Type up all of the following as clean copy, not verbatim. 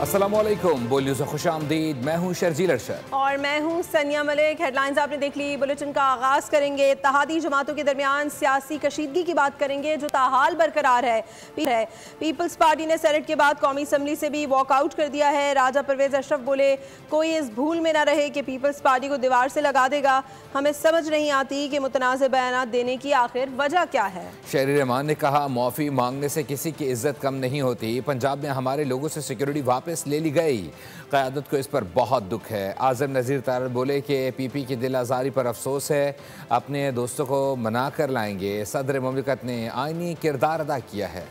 अस्सलामुअलैकुम, बोल न्यूज़ में खुशामदीद। मैं हूँ शर्जील अरशद और मैं हूँ सनिया मलिक। हेडलाइंस आपने देख ली। बुलेटिन का आगाज़ करेंगे इत्तेहादी जमातों के दरमियान सियासी कशीदगी की बात करेंगे जो ताहाल बरकरार है। पीपल्स पार्टी ने सेनेट के बाद कौमी असम्बली से भी वॉकआउट कर दिया है। राजा परवेज अशरफ बोले, कोई इस भूल में न रहे कि पीपल्स पार्टी को दीवार से लगा देगा। हमें समझ नहीं आती कि मुतनाज़ बयान देने की आखिर वजह क्या है। शहरी रहमान ने कहा, माफ़ी मांगने से किसी की इज्जत कम नहीं होती। पंजाब में हमारे लोगों से सिक्योरिटी वापस ले ली गई। क़यादत को इस पर बहुत दुख है। आज़म नज़ीर तारड़ बोले कि पीपी की दिल आज़ारी पर अफसोस है, अपने दोस्तों को मना कर लाएंगे। सदर मुमलिकत ने आईनी किरदार अदा किया है।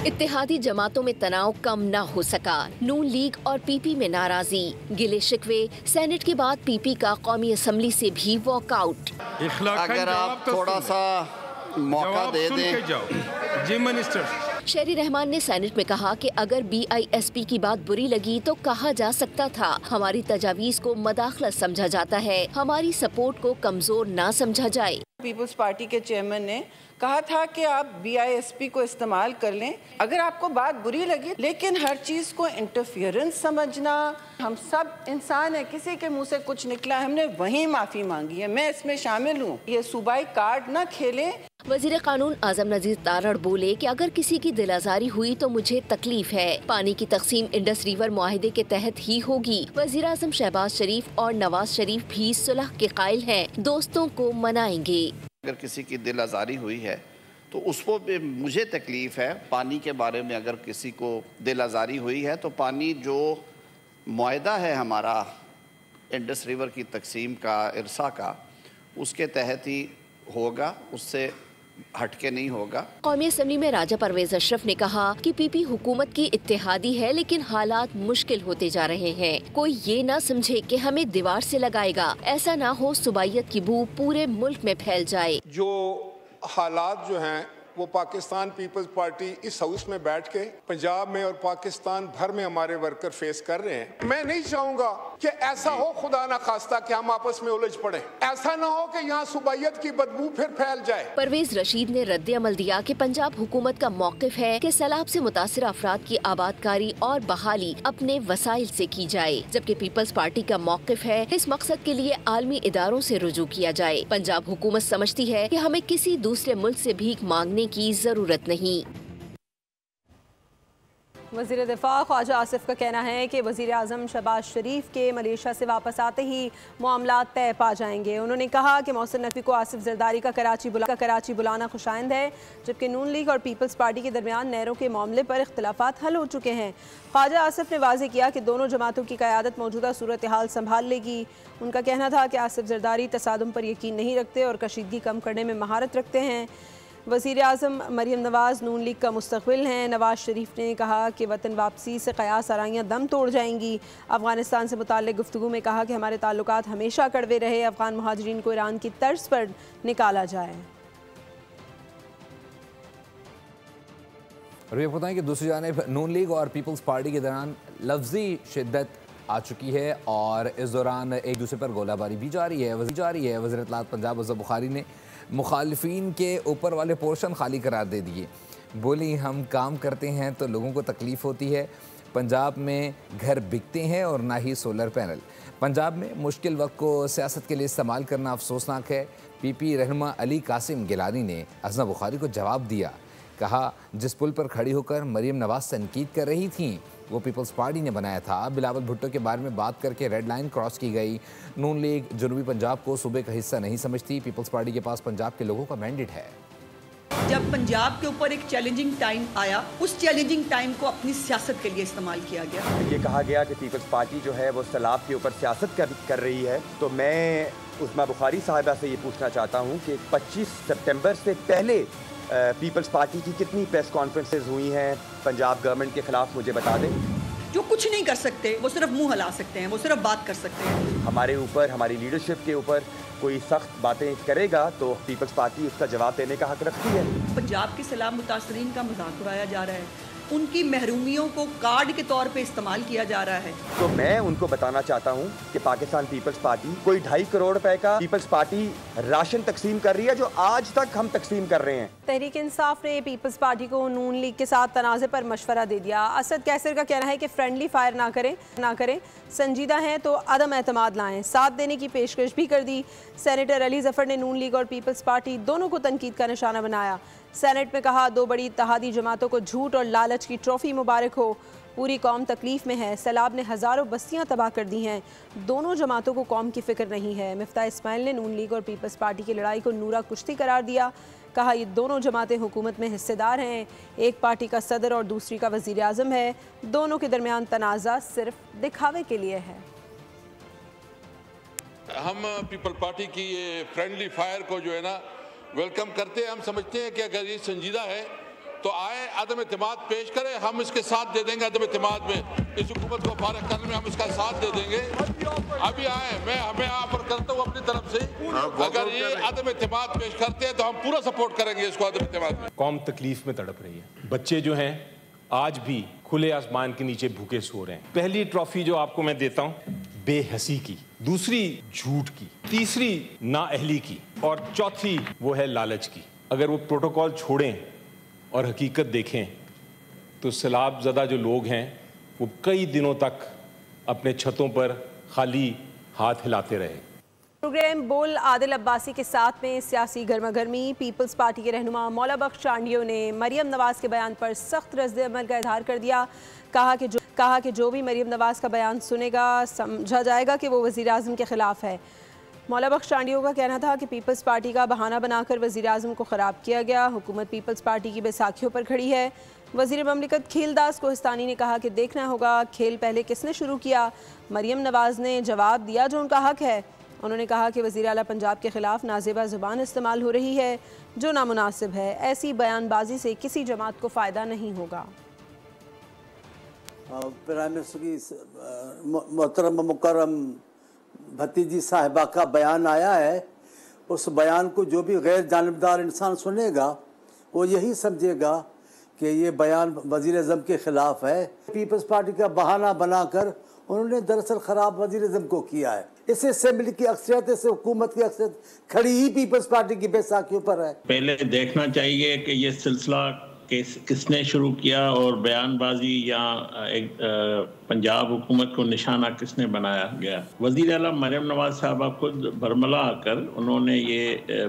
इत्तेहादी जमातों में तनाव कम न हो सका। नून लीग और पीपी में नाराजी, गिले शिकवे। सेनेट के बाद पीपी का कौमी असम्बली से भी वॉकआउट। अगर आप थोड़ा सा मौका दे दें। जी मिनिस्टर। शहरी रहमान ने सेनेट में कहा कि अगर BISP की बात बुरी लगी तो कहा जा सकता था। हमारी तजावीज़ को मदाखलत समझा जाता है, हमारी सपोर्ट को कमजोर ना समझा जाए। पीपल्स पार्टी के चेयरमैन ने कहा था कि आप BISP को इस्तेमाल कर लें अगर आपको बात बुरी लगी, लेकिन हर चीज को इंटरफियरेंस समझना। हम सब इंसान हैं, किसी के मुंह से कुछ निकला, हमने वहीं माफी मांगी है। मैं इसमें शामिल हूँ। ये सूबाई कार्ड ना खेलें। वज़ीर कानून आज़म नज़ीर तारड़ बोले कि अगर किसी की दिल आज़ारी हुई तो मुझे तकलीफ है। पानी की तकसीम इंडस रिवर मुआहिदे के तहत ही होगी। वज़ीर आज़म शहबाज शरीफ और नवाज शरीफ भी सुलह के कायल हैं, दोस्तों को मनाएंगे। अगर किसी की दिल आज़ारी हुई है तो उसको भी मुझे तकलीफ है। पानी के बारे में अगर किसी को दिल आज़ारी हुई है तो पानी जो मुआहिदा है हमारा इंडस रिवर की तकसीम का, इरसा का, उसके तहत ही होगा, उससे हटके नहीं होगा। कौमी असम्बली में राजा परवेज अशरफ ने कहा कि पीपी हुकूमत की इत्तेहादी है, लेकिन हालात मुश्किल होते जा रहे हैं। कोई ये ना समझे कि हमें दीवार से लगाएगा। ऐसा ना हो सुबाइयत की बू पूरे मुल्क में फैल जाए। जो हालात जो हैं वो पाकिस्तान पीपल्स पार्टी इस हाउस में बैठ के पंजाब में और पाकिस्तान भर में हमारे वर्कर फेस कर रहे हैं। मैं नहीं चाहूंगा कि ऐसा हो, खुदा ना खास्ता, कि हम आपस में उलझ पड़े। ऐसा ना हो कि यहाँ सुबाइयत की बदबू फिर फैल जाए। परवेज रशीद ने रद्द अमल दिया कि पंजाब हुकूमत का मौक़िफ़ है कि सैलाब से मुतासिर अफराद की आबादकारी और बहाली अपने वसाइल से की जाए, जबकि पीपल्स पार्टी का मौक़िफ़ है इस मकसद के लिए आलमी इदारों से रुजू किया जाए। पंजाब हुकूमत समझती है कि हमें किसी दूसरे मुल्क से भीख मांगने की जरूरत नहीं। वज़ीर दिफ़ा ख्वाजा आसिफ का कहना है कि वज़ीर आज़म शहबाज शरीफ के मलेशिया से वापस आते ही मामला तय पा जाएंगे। उन्होंने कहा कि मोहसिन नकवी को आसिफ जरदारी का कराची बुलाना खुशाइंद है, जबकि नून लीग और पीपल्स पार्टी के दरमियान नहरों के मामले पर इख्तलाफात हल हो चुके हैं। ख्वाजा आसिफ ने वाज़ेह किया कि दोनों जमातों की क़यादत मौजूदा सूरत हाल संभाल लेगी। उनका कहना था कि आसिफ जरदारी तसादुम पर यकीन नहीं रखते और कशीदगी कम करने में महारत रखते हैं। वज़ीर आज़म मरीम नवाज़ नून लीग का मुस्तक़बिल हैं। नवाज शरीफ ने कहा कि वतन वापसी से क़यास आराइयाँ दम तोड़ जाएंगी। अफ़गानिस्तान से मुताल्लिक़ गुफ्तगू में कहा कि हमारे ताल्लुकात हमेशा कड़वे रहे, अफ़गान मुहाजिरीन को ईरान की तर्ज पर निकाला जाए। और ये बताएं कि दूसरी जानिब नून लीग और पीपल्स पार्टी के दौरान लफ्जी शिद्दत आ चुकी है और इस दौरान एक दूसरे पर गोलाबारी भी जारी है। वज़ीर इत्तलात पंजाब अज़हर बुखारी ने मुखालिफिन के ऊपर वाले पोर्शन खाली करार दे दिए। बोली, हम काम करते हैं तो लोगों को तकलीफ़ होती है। पंजाब में घर बिकते हैं और ना ही सोलर पैनल। पंजाब में मुश्किल वक्त को सियासत के लिए इस्तेमाल करना अफसोसनाक है। पीपी रहनुमा अली कासिम गिलानी ने अज़हर बुखारी को जवाब दिया। कहा, जिस पुल पर खड़ी होकर मरीम नवाज तनकीद कर रही थीं वो पीपल्स पार्टी ने बनाया था। बिलावल भुट्टो के बारे में बात करके रेड लाइन क्रॉस की गई। नून लीग जनूबी पंजाब को सूबे का हिस्सा नहीं समझती। पीपल्स पार्टी के पास पंजाब के लोगों का मैंडेट है। जब पंजाब के ऊपर एक चैलेंजिंग टाइम आया, उस चैलेंजिंग टाइम को अपनी सियासत के लिए इस्तेमाल किया गया। ये कहा गया कि पीपल्स पार्टी जो है वो सैलाब के ऊपर सियासत कर रही है। तो मैं उस्मा बुखारी साहिबा से ये पूछना चाहता हूँ कि 25 सितंबर से पहले पीपल्स पार्टी की कितनी प्रेस कॉन्फ्रेंसेज हुई हैं पंजाब गवर्नमेंट के खिलाफ, मुझे बता दें। जो कुछ नहीं कर सकते वो सिर्फ मुंह हिला सकते हैं, वो सिर्फ बात कर सकते हैं। हमारे ऊपर, हमारी लीडरशिप के ऊपर कोई सख्त बातें करेगा तो पीपल्स पार्टी उसका जवाब देने का हक रखती है। पंजाब के सैलाब मुतासरीन का मजाक उड़ाया जा रहा है। उनकी महरूमियों को कार्ड के तौर पे इस्तेमाल किया जा रहा है। तो मैं उनको बताना चाहता हूं कि पाकिस्तान पीपल्स पार्टी कोई 2.5 करोड़ रुपए का पीपल्स पार्टी राशन तकसीम कर रही है जो आज तक हम तकसीम कर रहे हैं। तहरीक इंसाफ ने पीपल्स पार्टी को नून लीग के साथ तनाज़े पर मशवरा दे दिया। असद कैसर का कहना है कि फ्रेंडली फायर ना करें, संजीदा हैं तो अदम एतमाद लाएं। साथ देने की पेशकश भी कर दी। सेनेटर अली जफर ने नून लीग और पीपल्स पार्टी दोनों को तनकीद का निशाना बनाया। सेनेट में कहा, दो बड़ी इत्तेहादी जमातों को झूठ और लालच की ट्रॉफी मुबारक हो। पूरी कौम तकलीफ में है। सैलाब ने हज़ारों बस्तियां तबाह कर दी हैं। दोनों जमातों को कौम की फ़िक्र नहीं है। मिफ्ता इस्माइल ने नून लीग और पीपल्स पार्टी की लड़ाई को नूरा कुश्ती करार दिया। कहा, ये दोनों जमातें हुकूमत में हिस्सेदार हैं। एक पार्टी का सदर और दूसरी का वज़ीर आज़म है। दोनों के दरमियान तनाज़ा सिर्फ दिखावे के लिए है। हम पीपल पार्टी की ये फ्रेंडली फायर को जो है ना वेलकम करते हैं। हम समझते हैं कि अगर ये संजीदा है तो आए, अदम एतमाद पेश करें, हम इसके साथ दे देंगे। अदम एतमाद में इस हुकूमत को फारग करने में हम इसका साथ दे देंगे। अभी आए, मैं हमें ऑफर करता हूँ अपनी तरफ से, अगर ये अदम एतमाद पेश करते हैं तो हम पूरा सपोर्ट करेंगे इसको अदम एतमाद में। कौम तकलीफ में तड़प रही है। बच्चे जो हैं आज भी खुले आसमान के नीचे भूखे सो रहे हैं। पहली ट्रॉफी जो आपको मैं देता हूँ बेहसी की, दूसरी झूठ की, तीसरी नाअहली की और चौथी वो है लालच की। अगर वो प्रोटोकॉल छोड़ें और हकीकत देखें तो सैलाब ज़दा जो लोग हैं वो कई दिनों तक अपने छतों पर खाली हाथ हिलाते रहे। प्रोग्राम बोल आदिल अब्बासी के साथ में सियासी गर्मा गर्मी। पीपल्स पार्टी के रहनुमा मौला बख्श चांडियों ने मरियम नवाज के बयान पर सख्त रद्द-ए-अमल का इजहार कर दिया। कहा कि जो भी मरियम नवाज का बयान सुनेगा समझा जाएगा कि वो वज़ीर आज़म के ख़िलाफ़ है। मौला बख्श चांडियों का कहना था कि पीपल्स पार्टी का बहाना बनाकर वज़ीर आज़म को ख़राब किया गया। हुकूमत पीपल्स पार्टी की बैसाखियों पर खड़ी है। वज़ीर ममलिकत खीलदास कोहिस्तानी ने कहा कि देखना होगा खेल पहले किसने शुरू किया। मरियम नवाज ने जवाब दिया जो उनका हक है। उन्होंने कहा कि वज़ीर आला पंजाब के ख़िलाफ़ नाज़ेबा ज़ुबान इस्तेमाल हो रही है जो नामुनासिब है। ऐसी बयानबाजी से किसी जमात को फ़ायदा नहीं होगा। प्राइम मिनिस्टर की मोहतरम मुकर्रम भतीजी साहिबा का बयान आया है। उस बयान को जो भी गैर जानिबदार इंसान सुनेगा वो यही समझेगा कि ये बयान वज़ीर आज़म के ख़िलाफ़ है। पीपल्स पार्टी का बहाना बनाकर उन्होंने दरअसल ख़राब वज़ीर आज़म को किया है। इस असेंबली की अक्सरियत, इस हुकूमत की अक्सरियत खड़ी ही पीपल्स पार्टी की बैसाखियों पर है। पहले देखना चाहिए कि ये सिलसिला किसने शुरू किया और बयानबाजी या एक पंजाब हुकूमत को निशाना किसने बनाया गया। वज़ीर आला मरियम नवाज साहबा खुद बरमला आकर उन्होंने ये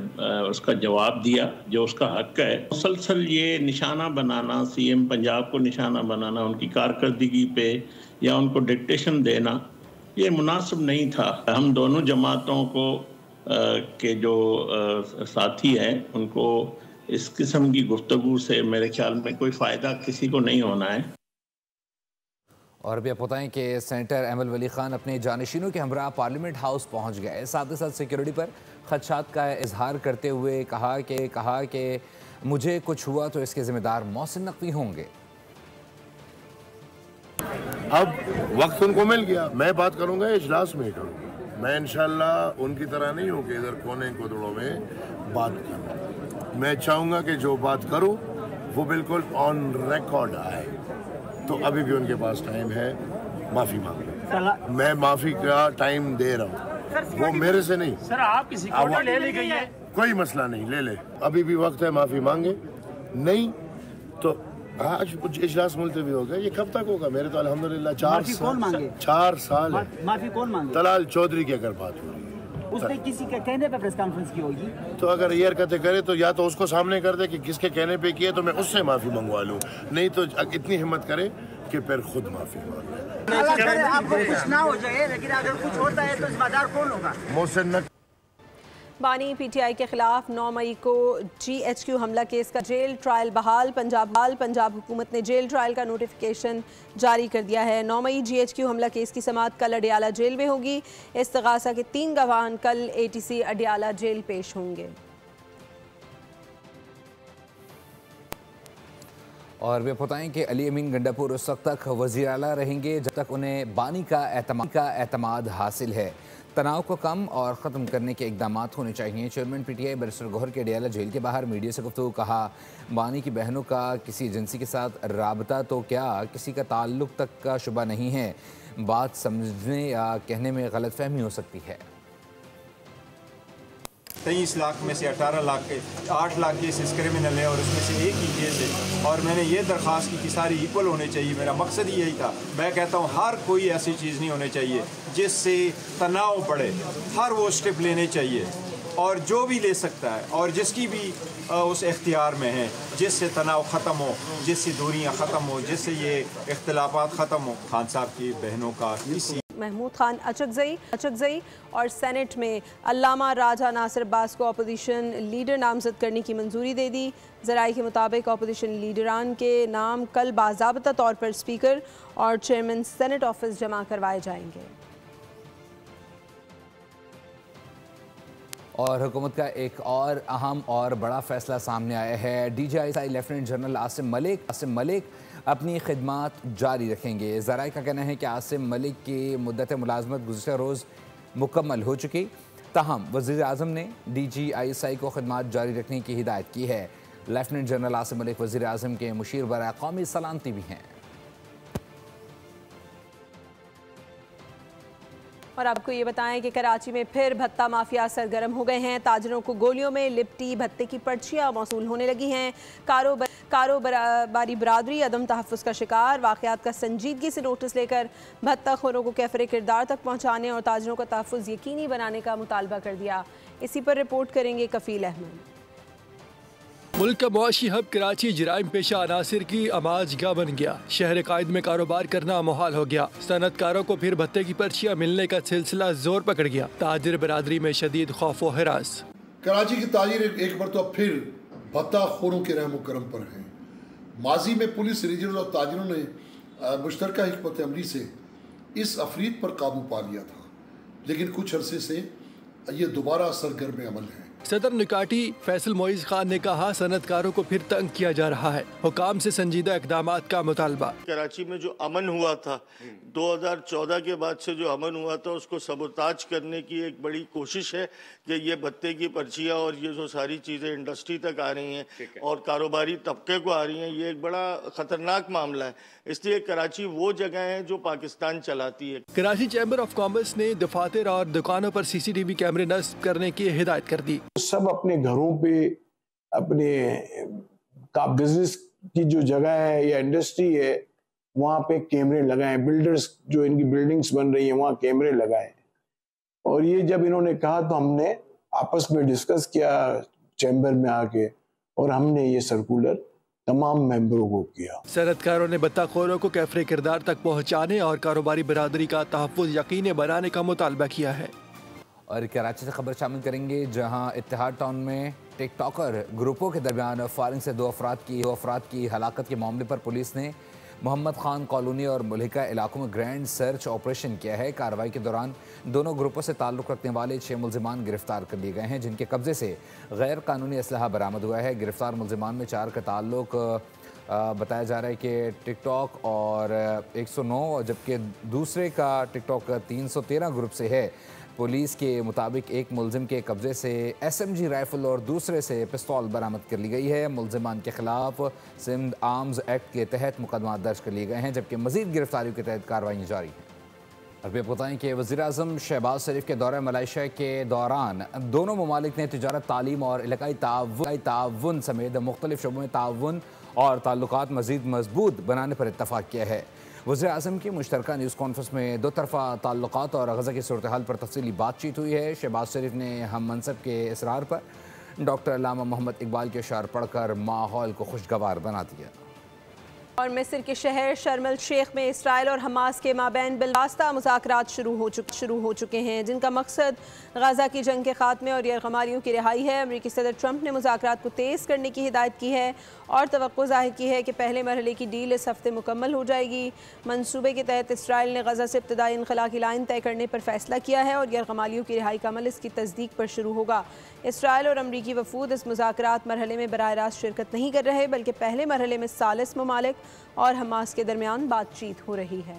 उसका जवाब दिया जो उसका हक है। मुसलसल ये निशाना बनाना, सीएम पंजाब को निशाना बनाना, उनकी कारकर्दगी पे या उनको डिक्टेशन देना ये मुनासिब नहीं था। हम दोनों जमातों को के जो साथी हैं उनको इस किस्म की गुफ्तगू से मेरे ख्याल में कोई फ़ायदा किसी को नहीं होना है। और भी आप बताएं कि सेनेटर अहमद वली खान अपने जानशीनों के हमरा पार्लियामेंट हाउस पहुंच गए। साथ ही साथ सिक्योरिटी पर खदशात का इजहार करते हुए कहा कि मुझे कुछ हुआ तो इसके जिम्मेदार मोहसिन नकवी होंगे। अब वक्त उनको मिल गया, मैं बात करूंगा इजलास में करूंगा। मैं इंशाल्लाह उनकी तरह नहीं हूँ कि इधर कोने कोतड़ों में बात करूँ। मैं चाहूँगा कि जो बात करूँ वो बिल्कुल ऑन रिकॉर्ड आए। तो अभी भी उनके पास टाइम है माफ़ी मांगने। मैं माफ़ी का टाइम दे रहा हूँ, वो मेरे से नहीं। सर आप किसी को ले ली गई है, कोई मसला नहीं, ले ले। अभी भी वक्त है, माफ़ी मांगे। नहीं तो आज कुछ इजलास मुलतवी हो गया। ये कब तक होगा? मेरे तो अल्हम्दुलिल्लाह 4 साल है। माफी कौन मांगे? तलाल चौधरी की अगर बात हो रही है, उसने किसी के कहने पे प्रेस कॉन्फ्रेंस की होगी। तो अगर ये हरकतें करे तो या तो उसको सामने कर दे कि किसके कहने पे किए तो मैं उससे माफी मंगवा लूं, नहीं तो इतनी हिम्मत करे कि फिर खुद माफी मांगे। आपको कुछ ना हो जाए, लेकिन अगर कुछ होता है तो जिम्मेदार कौन होगा? मोहसिन बानी पीटीआई के खिलाफ 9 मई को GHQ हमला केस का जेल ट्रायल बहाल। पंजाब हुकूमत ने जेल ट्रायल का नोटिफिकेशन जारी कर दिया है। 9 मई GHQ हमला केस की समाअत कल अडियाला जेल में होगी। इस्तगासा के 3 गवाह कल ATC अडियाला जेल पेश होंगे। और वे बताएं कि अली अमीन गंडापुर उस वक्त तक वज़ीर आला रहेंगे जब तक उन्हें बानी का एतमाद हासिल है। तनाव को कम और ख़त्म करने के इकदाम होने चाहिए। चेयरमैन PTI बैरिस्टर गौहर के अडियाला जेल के बाहर मीडिया से गुफ्तगू। कहा, बानी की बहनों का किसी एजेंसी के साथ राबता तो क्या किसी का ताल्लुक तक का शुबा नहीं है। बात समझने या कहने में गलतफहमी हो सकती है। 23 लाख में से 18 लाख के 8 लाख केसेस क्रिमिनल है और उसमें से एक ही केस है और मैंने ये दरख्वास्त की कि सारी इक्वल होने चाहिए। मेरा मकसद ही यही था। मैं कहता हूँ हर कोई ऐसी चीज़ नहीं होनी चाहिए जिससे तनाव बढ़े। हर वो स्टेप लेने चाहिए और जो भी ले सकता है और जिसकी भी उस इख्तियार में है, जिससे तनाव ख़त्म हो, जिससे दूरियाँ ख़त्म हो, जिससे ये इख्तिलाफात ख़त्म हो। खान साहब की बहनों का इसी महमूद खान अचकजई और सेनेट में अल्लामा राजा नासिर अब्बास को अपोजिशन लीडर नामजद करने की मंजूरी दे दी। ज़राए के मुताबिक अपोजिशन लीडरान के नाम कल बाज़ाब्ता तौर पर स्पीकर और चेयरमैन सेनेट ऑफिस जमा करवाए जाएंगे। और हुकूमत का एक और अहम और बड़ा फैसला सामने आया है। DGI lieutenant general Asim Malik अपनी खिदमात जारी रखेंगे। ज़राए का कहना है कि आसिम मलिक की मुद्दत मुलाजमत गुज़िश्ता रोज़ मुकम्मल हो चुकी। ताहम वज़ीर आज़म ने DGI को खिदमात जारी रखने की हिदायत की है। लेफ्टिनेंट जनरल आसिम मलिक वज़ीर आज़म के मुशीर बराए कौमी सलामती भी हैं। और आपको ये बताएं कि कराची में फिर भत्ता माफिया सरगर्म हो गए हैं। ताजरों को गोलियों में लिपटी भत्ते की पर्चियाँ मौसूल होने लगी हैं। कारोबारी बरादरी अदम तहफ़्फ़ुज़ का शिकार। वाक़यात का संजीदगी से नोटिस लेकर भत्ता खोरों को कैफरे किरदार तक पहुँचाने और ताजरों का तहफ़्फ़ुज़ यकीनी बनाने का मुतालबा कर दिया। इसी पर रिपोर्ट करेंगे कफ़ील अहमद। मुल्क का मुआशी हब कराची जराइम पेशा अनासिर की आमाजगाह बन गया। शहर कायद में कारोबार करना मुहाल हो गया। सनतकारों को फिर भत्ते की पर्चियाँ मिलने का सिलसिला जोर पकड़ गया। ताजिर बरादरी में शदीद खौफ व हिरास। कराची की ताजिर एक मरतबा फिर भत्ता खोरों के रहम करम पर हैं। माजी में पुलिस रेंजर्स और ताजिरों ने मुश्तरका हिकमत अमली से इस अफरीद पर काबू पा लिया था, लेकिन कुछ अरसे से ये दोबारा सरगर्म अमल है। सदर निकाटी फैसल मोइज खान ने कहा, सनतकारों को फिर तंग किया जा रहा है। हुकाम से संजीदा इक़दामात का मुतालबा। कराची में जो अमन हुआ था 2014 के बाद से जो अमन हुआ था उसको सबोताज करने की एक बड़ी कोशिश है कि ये भत्ते की पर्चियाँ और ये जो सारी चीज़ें इंडस्ट्री तक आ रही हैं और कारोबारी तबके को आ रही हैं, ये एक बड़ा ख़तरनाक मामला है। इसलिए कराची वो जगह है जो पाकिस्तान चलाती है। कराची चैम्बर ऑफ कॉमर्स ने दफातर और दुकानों पर CCTV कैमरे नस्ब करने की हिदायत कर दी। सब अपने घरों पे अपने का बिजनेस की जो जगह है या इंडस्ट्री है वहाँ पे कैमरे लगाएं। बिल्डर्स जो इनकी बिल्डिंग्स बन रही हैं वहाँ कैमरे लगाएं। और ये जब इन्होंने कहा तो हमने आपस में डिस्कस किया चैम्बर में आके और हमने ये सर्कुलर तमाम मेंबरों को किया। सनतकारों ने भत्ताखोरों को कैफरे किरदार तक पहुँचाने और कारोबारी बरादरी का तहफ़्फ़ुज़ यकीनी बनाने का मुतालबा किया है। और कराची से खबर शामिल करेंगे, जहां इत्तेहाद टाउन में टिकटॉकर ग्रुपों के दरमियान फायरिंग से दो अफराद की हलाकत के मामले पर पुलिस ने मोहम्मद खान कॉलोनी और मुल्हिका इलाकों में ग्रैंड सर्च ऑपरेशन किया है। कार्रवाई के दौरान दोनों ग्रुपों से ताल्लुक़ रखने वाले 6 मुल्ज़िमान गिरफ्तार कर लिए गए हैं, जिनके कब्जे से गैर कानूनी असलहा बरामद हुआ है। गिरफ्तार मुल्ज़िमान में 4 का ताल्लुक़ बताया जा रहा है कि टिकटॉक और 109, जबकि दूसरे का टिकटॉक 313 ग्रुप से है। पुलिस के मुताबिक एक मुलजिम के कब्जे से SMG राइफल और दूसरे से पिस्तौल बरामद कर ली गई है। मुलजिमान के खिलाफ सिंध आर्म्स एक्ट के तहत मुकदमा दर्ज कर लिए गए हैं, जबकि मजीद गिरफ्तारियों के तहत कार्रवाई जारी है। अभी आप बताएं कि वज़ीर-ए-आज़म शहबाज शरीफ के दौरे मलेशिया के दौरान दोनों ममालिक ने तिजारत, तालीम और इलाकाई ताउन समेत मुख्तलिफ शोबों में ताउन और ताल्लुकात मज़ीद मजबूत बनाने पर इत्तफ़ाक़ किया है। वज़ीर-ए-आज़म की मुश्तरका न्यूज़ कॉन्फ्रेंस में दो तरफ़ा ताल्लुकात और गज़ा की सूरत हाल पर तफसीली बातचीत हुई है। शहबाज शरीफ ने हम मनसब के इसरार पर डॉक्टर अल्लामा मोहम्मद इकबाल के अशार पढ़कर माहौल को खुशगवार बना दिया। और मिस्र के शहर शर्म अल शेख में इसराइल और हमास के माबैन बिलवास्ता मुज़ाकरात शुरू हो चुके हैं, जिनका मकसद गाज़ा की जंग के खात्मे और यरगमारियों की रिहाई है। अमेरिकी सदर ट्रंप ने मुज़ाकरात को तेज़ करने की हिदायत की है और तवक्को ज़ाहिर की है कि पहले मरहले की डील इस हफ्ते मुकम्मल हो जाएगी। मनसूबे के तहत इसराइल ने गाज़ा से इब्तदाई इनखला की लाइन तय करने पर फैसला किया है और यरगमारियों की रिहाई का अमल इसकी तस्दीक पर शुरू होगा। इसराइल और अमरीकी वफूद इस मुज़ाकरात मरहले में बराह रास्त शिरकत नहीं कर रहे, बल्कि पहले मरहले में सालिस ममालिक और हमास के दरमियान बातचीत हो रही है।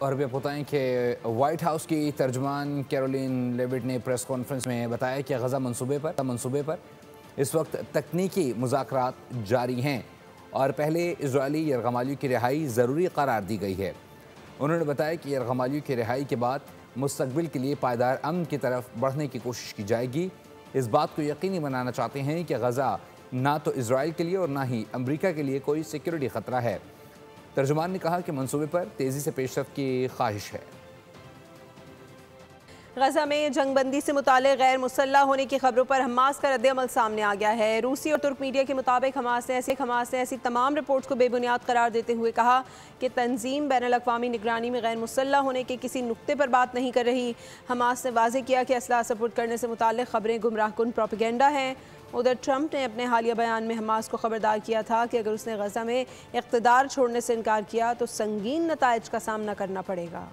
और भी बताएं कि वाइट हाउस की तर्जुमान कैरोलिन लेविट ने प्रेस कॉन्फ्रेंस में बताया कि गज़ा मंसूबे पर इस वक्त तकनीकी मुज़ाकरात जारी हैं और पहले इजरायली यरगमालियों की रिहाई ज़रूरी करार दी गई है। उन्होंने बताया कि यरगमालियों की रिहाई के बाद मुस्तकबिल के लिए पायदार अमन की तरफ बढ़ने की कोशिश की जाएगी। इस बात को यकीनी बनाना चाहते हैं कि गज़ा ना तो इजराइल के लिए और ना ही अमरीका के लिए कोई सिक्योरिटी ख़तरा है। तर्जुमान ने कहा कि मंसूबे पर तेज़ी से पेशरफ्त की ख्वाहिश है। गजा में जंगबंदी से मुताल्लिक़ गैर मुसल्लह होने की खबरों पर हमास का रद्द-ए-अमल सामने आ गया है। रूसी और तुर्क मीडिया के मुताबिक हमास ने ऐसी तमाम रिपोर्ट्स को बेबुनियाद करार देते हुए कहा कि तंजीम बैनुल-अक़वामी निगरानी में गैर मुसल्लह होने के किसी नुक्ते पर बात नहीं कर रही। हमास ने वाज़ेह किया कि असलाह सपुर्द करने से मुताल्लिक़ खबरें गुमराहकुन प्रोपेगेंडा हैं। उधर ट्रंप ने अपने हालिया बयान में हमास को खबरदार किया था कि अगर उसने गजा में इक़्तिदार छोड़ने से इनकार किया तो संगीन नताइज का सामना करना पड़ेगा।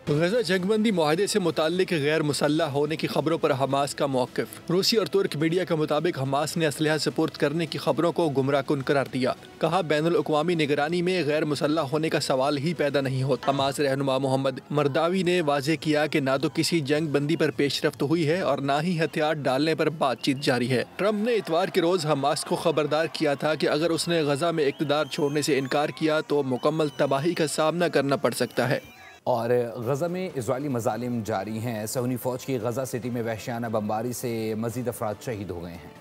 गजा जंगबंदी मुआहदे से मुताल्लिक़ गैर मुसल्लह होने की खबरों पर हमास का मौक़िफ़। रूसी और तुर्क मीडिया के मुताबिक हमास ने असलहा सपुर्द करने की खबरों को गुमराहकुन करार दिया। कहा बैनुल-अक़वामी निगरानी में गैर मुसल्लह होने का सवाल ही पैदा नहीं होता। हमास रहनुमा मोहम्मद मरदावी ने वाज़ेह किया कि ना तो किसी जंग बंदी पर पेशरफ्त हुई है और ना ही हथियार डालने पर बातचीत जारी है। ट्रंप ने इतवार के रोज़ हमास को खबरदार किया था कि अगर उसने गजा में इक़्तिदार छोड़ने से इनकार किया तो मुकम्मल तबाही का सामना करना पड़ सकता है। और गज़ा में इजरायली मज़ालिम जारी हैं। सहूनी फ़ौज की गज़ा सिटी में वहशियाना बमबारी से मज़ीद अफराद शहीद हो गए हैं।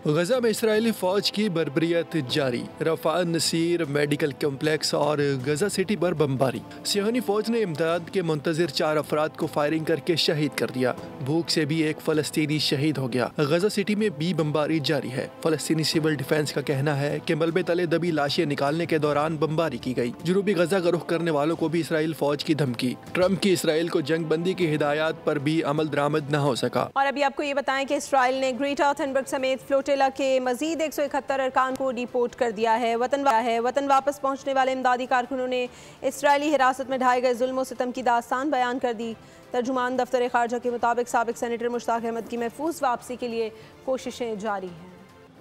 गजा में इसराइली फ़ौज की बर्बरियत जारी। रफ़ा नसीर मेडिकल कम्प्लेक्स और गजा सिटी पर बमबारी। सियानी फ़ौज ने इमदाद के मुंतज़िर 4 अफराद को फायरिंग करके शहीद कर दिया। भूख से भी एक फ़लस्तीनी शहीद हो गया। गजा सिटी में भी बमबारी जारी है। फ़लस्तीनी सिविल डिफेंस का कहना है कि मलबे तले दबी लाशें निकालने के दौरान बमबारी की गई। जनूबी गजा का रुख करने वालों को भी इसराइल फ़ौज की धमकी। ट्रंप की इसराइल को जंग बंदी की हिदायत पर भी अमल दरामद न हो सका। और अभी आपको ये बताएं कि इसराइल ने ग्रेटा थनबर्ग समेत फ्लोटिला के मजीद 171 अरकान को डिपोर्ट कर दिया है। वतन वापस पहुंचने वाले इमदादी कारकुनों ने इसराइली हिरासत में ढाए गए जुल्म और सितम की दास्तान बयान कर दी। तर्जुमान दफ्तर खारजा के मुताबिक साबिक सेनेटर मुश्ताक अहमद की महफूज वापसी के लिए कोशिशें जारी हैं।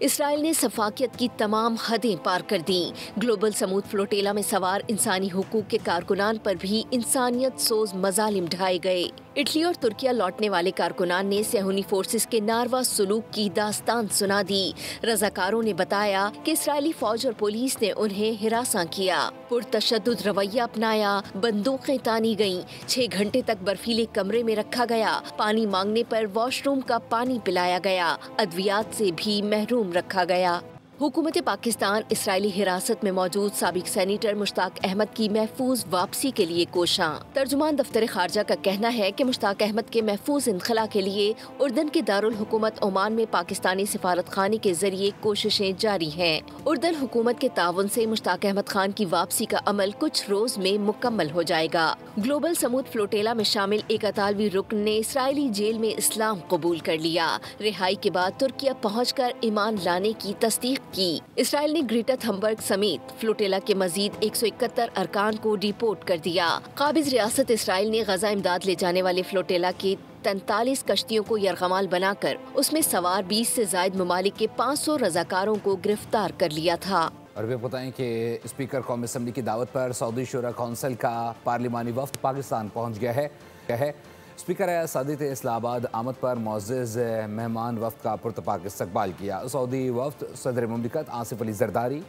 इसराइल ने सफाकियत की तमाम हदें पार कर दी। ग्लोबल समूद फ्लोटेला में सवार इंसानी हुकूक के कारकुनान पर भी इंसानियत सोज मजालिम ढाए गए। इटली और तुर्किया लौटने वाले कारकुनान ने सेहूनी फोर्सेस के नारवा सुलूक की दास्तान सुना दी। रजाकारों ने बताया कि इसराइली फौज और पुलिस ने उन्हें हिरासा किया, पुरतशद्दुद रवैया अपनाया, बंदूकें तानी गईं, 6 घंटे तक बर्फीले कमरे में रखा गया, पानी मांगने पर वॉशरूम का पानी पिलाया गया, अद्वियात से भी महरूम रखा गया। हुकूमत पाकिस्तान इसराइली हिरासत में मौजूद साबिक सेनेटर मुश्ताक अहमद की महफूज वापसी के लिए कोशां। तर्जुमान दफ्तर खारजा का कहना है कि मुश्ताक अहमद के महफूज इनखला के लिए उर्दन के दारुल हुकूमत ओमान में पाकिस्तानी सिफारत खाने के जरिए कोशिशें जारी हैं। उर्दन हुकूमत के ताउन से मुश्ताक अहमद खान की वापसी का अमल कुछ रोज में मुकम्मल हो जाएगा। ग्लोबल समूद फ्लोटेला में शामिल एक अतालवी रुकन ने इसराइली जेल में इस्लाम कबूल कर लिया। रिहाई के बाद तुर्किया पहुँच कर ईमान लाने की तस्दीक की। इसराइल ने ग्रेटा थनबर्ग समेत फ्लोटेला के मजीद 171 अरकान को डिपोर्ट कर दिया। काबिज रियासत इसराइल ने गजा इमदाद ले जाने वाले फ्लोटेला के 43 कश्तियों को यरगमाल बनाकर उसमें सवार 20 से ज्यादा ममालिक के 500 रजाकारों को गिरफ्तार कर लिया था। और वे बताएं कि स्पीकर कौमी असम्बली की दावत पर सऊदी शुरा कौंसिल का पार्लिमानी वफ्द पाकिस्तान पहुँच गया है। स्पीकर सादित इस्लामाबाद आमद पर मुअज़्ज़ज़ मेहमान वफ़द का पुरतपाक इस्तक़बाल किया। सऊदी वफ़द सदर मुमलिकत आसिफ अली ज़रदारी,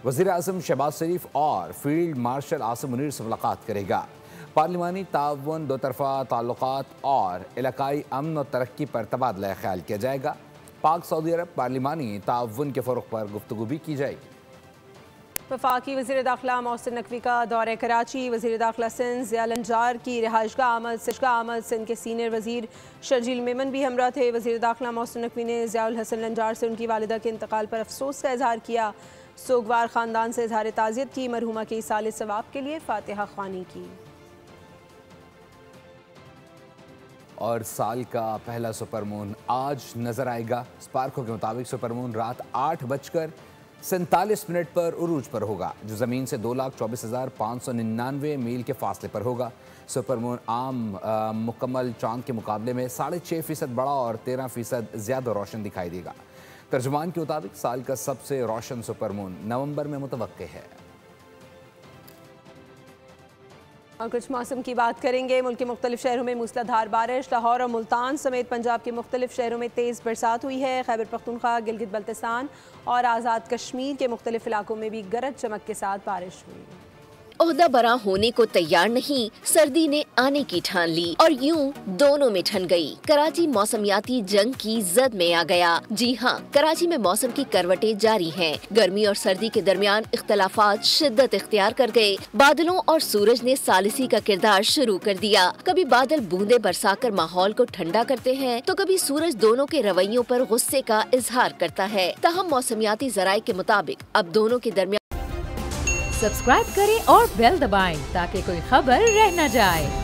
वज़ीर आज़म शहबाज शरीफ और फील्ड मार्शल आसिम मुनीर से मुलाकात करेगा। पार्लिमानी ताउन, दो तरफ़ा ताल्लुक़ात और इलाकाई अमन और तरक्की पर तबादला ख्याल किया जाएगा। पाक सऊदी अरब पार्लिमानी ताउन के फ़रोग़ पर गुफ्तगू भी की जाएगी। वफाकी वज़ीर दाखिला मोहसिन नकवी का दौरे कराची। वज़ीर दाखिला सिंध ज़िया लंजार की रिहाइशगाह आमद सिंध के सीनियर वज़ीर शर्जील मेमन भी हमरा थे। वज़ीर दाखिला मोहसिन नकवी ने ज़ियाउल हसन लंजार से उनकी वालिदा के इंतकाल पर अफसोस का इजहार किया। सोगवार ख़ानदान से इजहार ताज़ियत की, मरहुमा के इसाले सवाब के लिए फातिहा ख्वानी की। और साल का पहला सुपरमून आज नजर आएगा। स्पार्को के मुताबिक सुपरमून रात 8:47 पर उरूज पर होगा, जो ज़मीन से 2,24,599 मील के फासले पर होगा। सुपरमून आम मुकम्मल चांद के मुकाबले में 6.5% बड़ा और 13% ज़्यादा रोशन दिखाई देगा। तर्जुमान के मुताबिक साल का सबसे रोशन सुपरमून नवंबर में मुतवक्के है। और कुछ मौसम की बात करेंगे। मुल्क के मुख्तलिफ शहरों में मूसलाधार बारिश, लाहौर और मुल्तान समेत पंजाब के मुख्तलिफ शहरों में तेज़ बरसात हुई है। खैबर पख्तूनख्वा, गिलगित बल्तिस्तान और आज़ाद कश्मीर के मुख्तलिफ इलाकों में भी गरज चमक के साथ बारिश हुई। ओहदा बरा होने को तैयार नहीं, सर्दी ने आने की ठान ली और यूं दोनों में ठन गई। कराची मौसमियाती जंग की जद में आ गया। जी हाँ, कराची में मौसम की करवटें जारी हैं। गर्मी और सर्दी के दरमियान इख्तलाफात शिद्दत इख्तियार कर गए। बादलों और सूरज ने सालिसी का किरदार शुरू कर दिया। कभी बादल बूंदे बरसाकर माहौल को ठंडा करते हैं तो कभी सूरज दोनों के रवैयों पर गुस्से का इजहार करता है। ताहम मौसमियाती जराए के मुताबिक अब दोनों के दरमियान सब्सक्राइब करें और बेल दबाएं ताकि कोई खबर रह न जाए।